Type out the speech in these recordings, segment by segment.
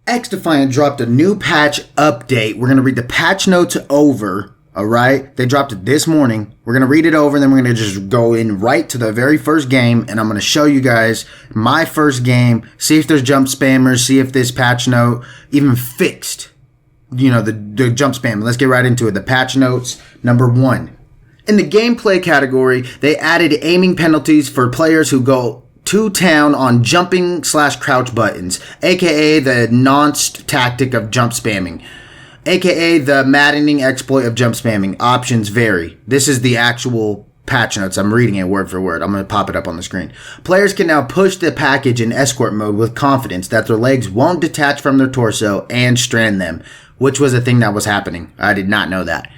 xDefiant dropped a new patch update. We're going to read the patch notes over, alright? They dropped it this morning. We're going to read it over, and then we're going to just go in right to the very first game, and I'm going to show you guys my first game, see if there's jump spammers, see if this patch note even fixed, the jump spam. Let's get right into it. The patch notes, number 1. In the gameplay category, they added aiming penalties for players who go to town on jumping/crouch buttons, aka the nonce tactic of jump spamming, aka the maddening exploit of jump spamming. Options vary. This is the actual patch notes. I'm reading it word for word. I'm going to pop it up on the screen. Players can now push the package in escort mode with confidence that their legs won't detach from their torso and strand them, which was a thing that was happening. I did not know that.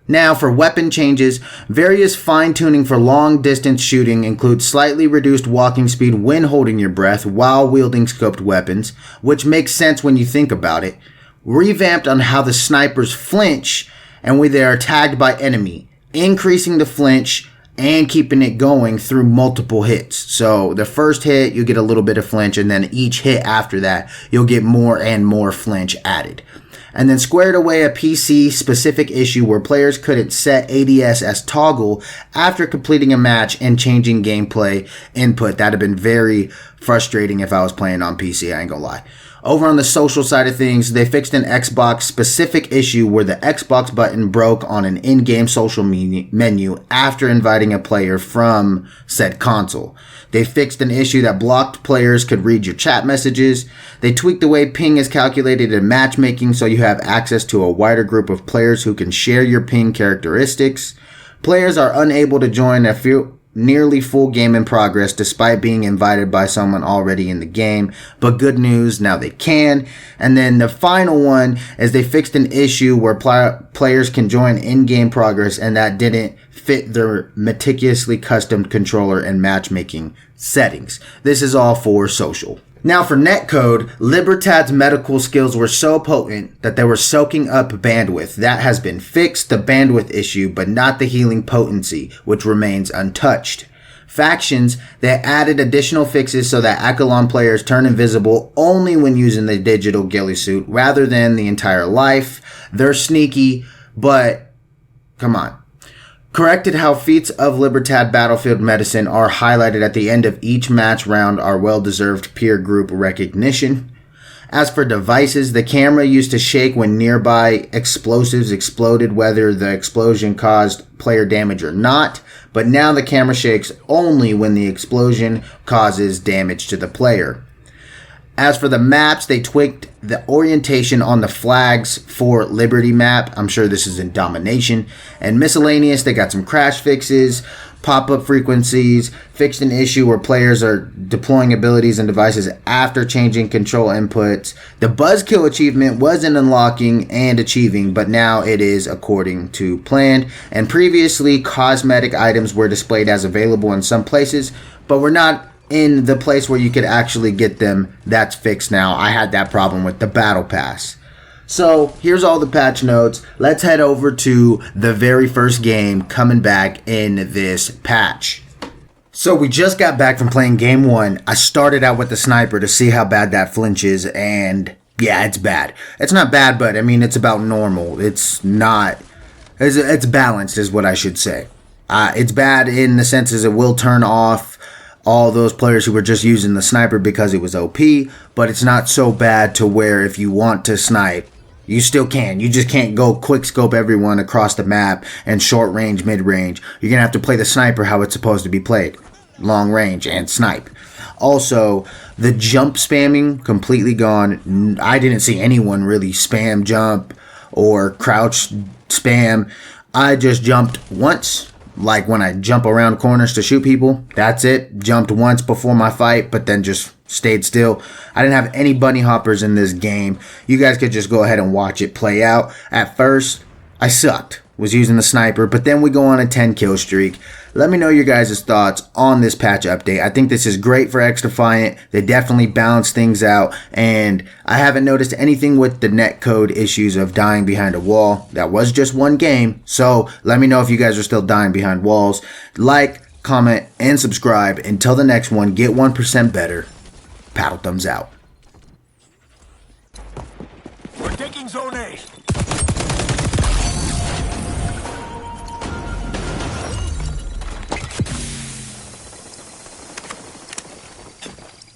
Now, for weapon changes, various fine-tuning for long-distance shooting include slightly reduced walking speed when holding your breath while wielding scoped weapons, which makes sense when you think about it. Revamped on how the snipers flinch and when they are tagged by enemy, increasing the flinch and keeping it going through multiple hits. So the first hit, you get a little bit of flinch, and then each hit after that, you'll get more and more flinch added. And then squared away a PC-specific issue where players couldn't set ADS as toggle after completing a match and changing gameplay input. That'd have been very frustrating if I was playing on PC, I ain't gonna lie. Over on the social side of things, they fixed an Xbox-specific issue where the Xbox button broke on an in-game social menu after inviting a player from said console. They fixed an issue that blocked players could read your chat messages. They tweaked the way ping is calculated in matchmaking so you have access to a wider group of players who can share your ping characteristics. Players are unable to join a nearly full game in progress despite being invited by someone already in the game, but good news, now they can. And then the final one is they fixed an issue where players can join in-game progress and that didn't fit their meticulously custom controller and matchmaking settings. This is all for social. Now for netcode, Libertad's medical skills were so potent that they were soaking up bandwidth. That has been fixed, the bandwidth issue, but not the healing potency, which remains untouched. Factions, they added additional fixes so that Akalon players turn invisible only when using the digital ghillie suit rather than the entire life. They're sneaky, but come on. Corrected how feats of Libertad battlefield medicine are highlighted at the end of each match round are well-deserved peer group recognition. As for devices, the camera used to shake when nearby explosives exploded, whether the explosion caused player damage or not, but now the camera shakes only when the explosion causes damage to the player. As for the maps, they tweaked the orientation on the flags for Liberty map. I'm sure this is in Domination. And miscellaneous, they got some crash fixes, pop-up frequencies, fixed an issue where players are deploying abilities and devices after changing control inputs. The buzzkill achievement wasn't unlocking and achieving, but now it is according to plan. And previously, cosmetic items were displayed as available in some places, but were not in the place where you could actually get them. That's fixed now. I had that problem with the battle pass. So here's all the patch notes. Let's head over to the very first game coming back in this patch. So we just got back from playing game 1. I started out with the sniper to see how bad that flinch is, and yeah, it's bad. It's not bad, but I mean, it's about normal. It's balanced is what I should say. It's bad in the sense as it will turn off all those players who were just using the sniper because it was OP, but it's not so bad to where if you want to snipe, you still can. You just can't go quick scope everyone across the map and short range, mid range. You're going to have to play the sniper how it's supposed to be played. Long range and snipe. Also, the jump spamming completely gone. I didn't see anyone really spam jump or crouch spam. I just jumped once. Like when I jump around corners to shoot people, that's it. Jumped once before my fight, but then just stayed still. I didn't have any bunny hoppers in this game. You guys could just go ahead and watch it play out. At first, I sucked. Was using the sniper, but then we go on a 10 kill streak. Let me know your guys' thoughts on this patch update. I think this is great for xDefiant. They definitely balance things out, and I haven't noticed anything with the netcode issues of dying behind a wall. That was just one game, so let me know if you guys are still dying behind walls. Like, comment, and subscribe. Until the next one, get 1% better. Paddle Thumbz out. taking Zone A.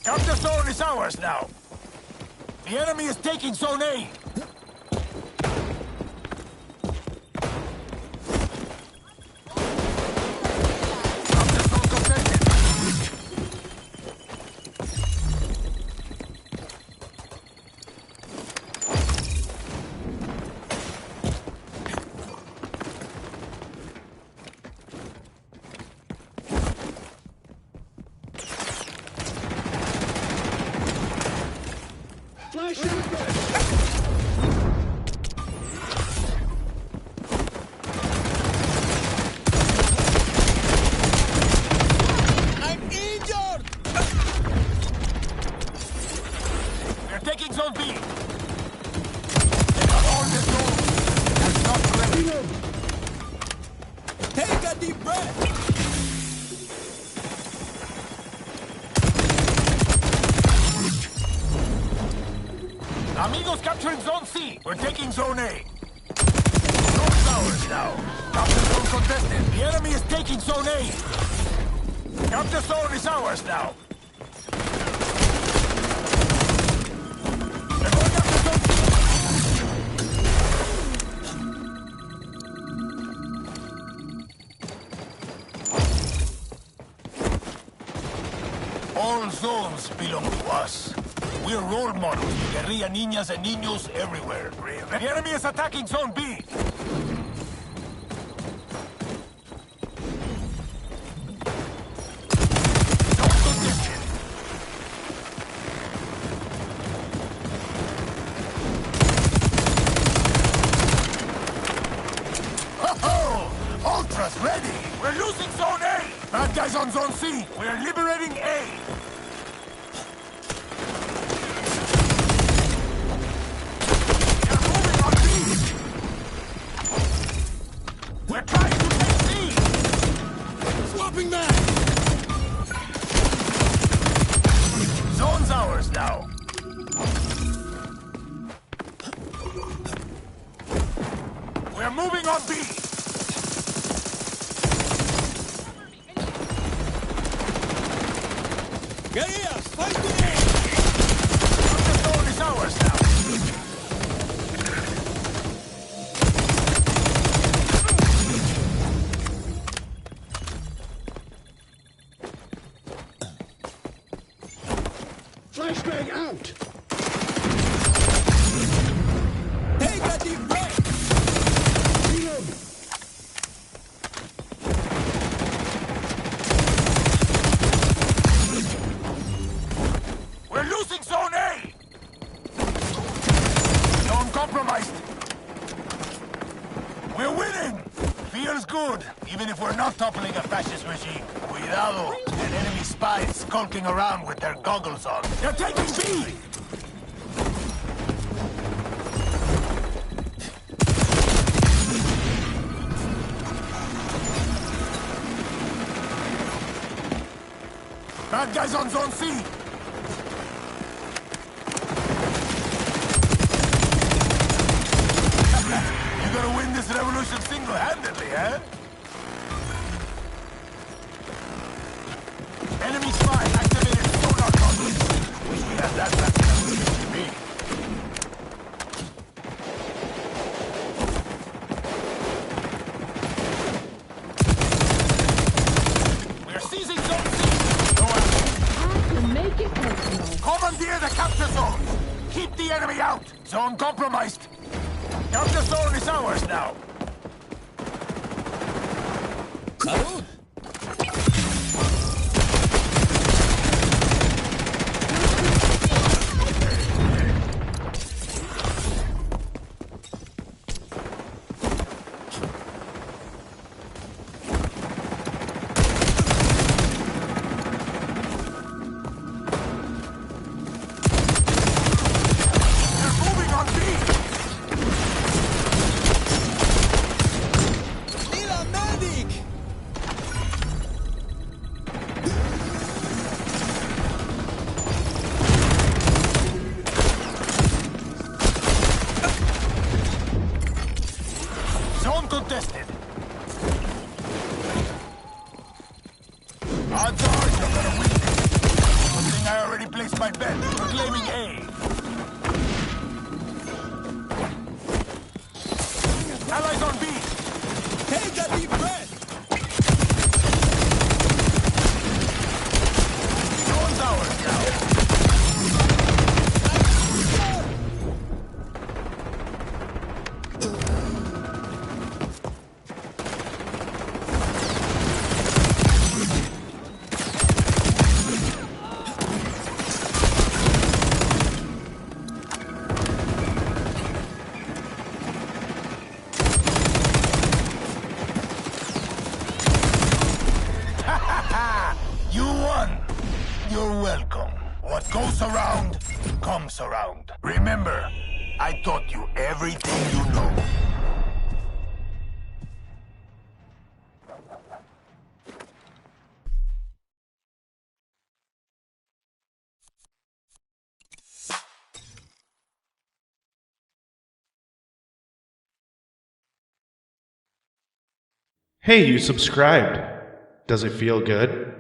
Capture Zone is ours now. The enemy is taking Zone A. I'm injured! We're taking Zone B. All the zone. That's not clear. Take a deep breath! Amigos capturing Zone C. We're taking Zone A. Zone's ours now. Capture Zone contested. The enemy is taking Zone A. Capture Zone is ours now. They're going after Zone C. All zones belong to us. We're role models to guerrilla niñas and niños everywhere. The enemy is attacking Zone B. Zone contested. Ho-ho! Ultra's ready! We're losing Zone A! Bad guys on Zone C! We're liberating A! We're trying to take C! Swapping back! Zone's ours now. We're moving on B. Guerrillas, fight me! The zone is ours now. Flashbang out! Take a deep breath! Reload! We're losing Zone A! Zone compromised. We're winning! Feels good, even if we're not toppling a fascist regime. Cuidado, an enemy spy is skulking around with their goggles on. They're taking B! Bad guys on Zone C! You're gonna win this revolution single-handedly, eh? Enemy spy activated sonar conduits. Wish we had that back in me. We're seizing Zone C! Go after. Make it personal. Commandeer the capture zone! Keep the enemy out! Zone compromised! Capture zone is ours now! Salud! contested. Odds are you're gonna win. Good thing I already placed my bet. We're claiming A. Allies on B. Take a deep breath. Zone's ours now. You won. You're welcome. What goes around, comes around. Remember, I taught you everything you know. Hey, you subscribed. Does it feel good?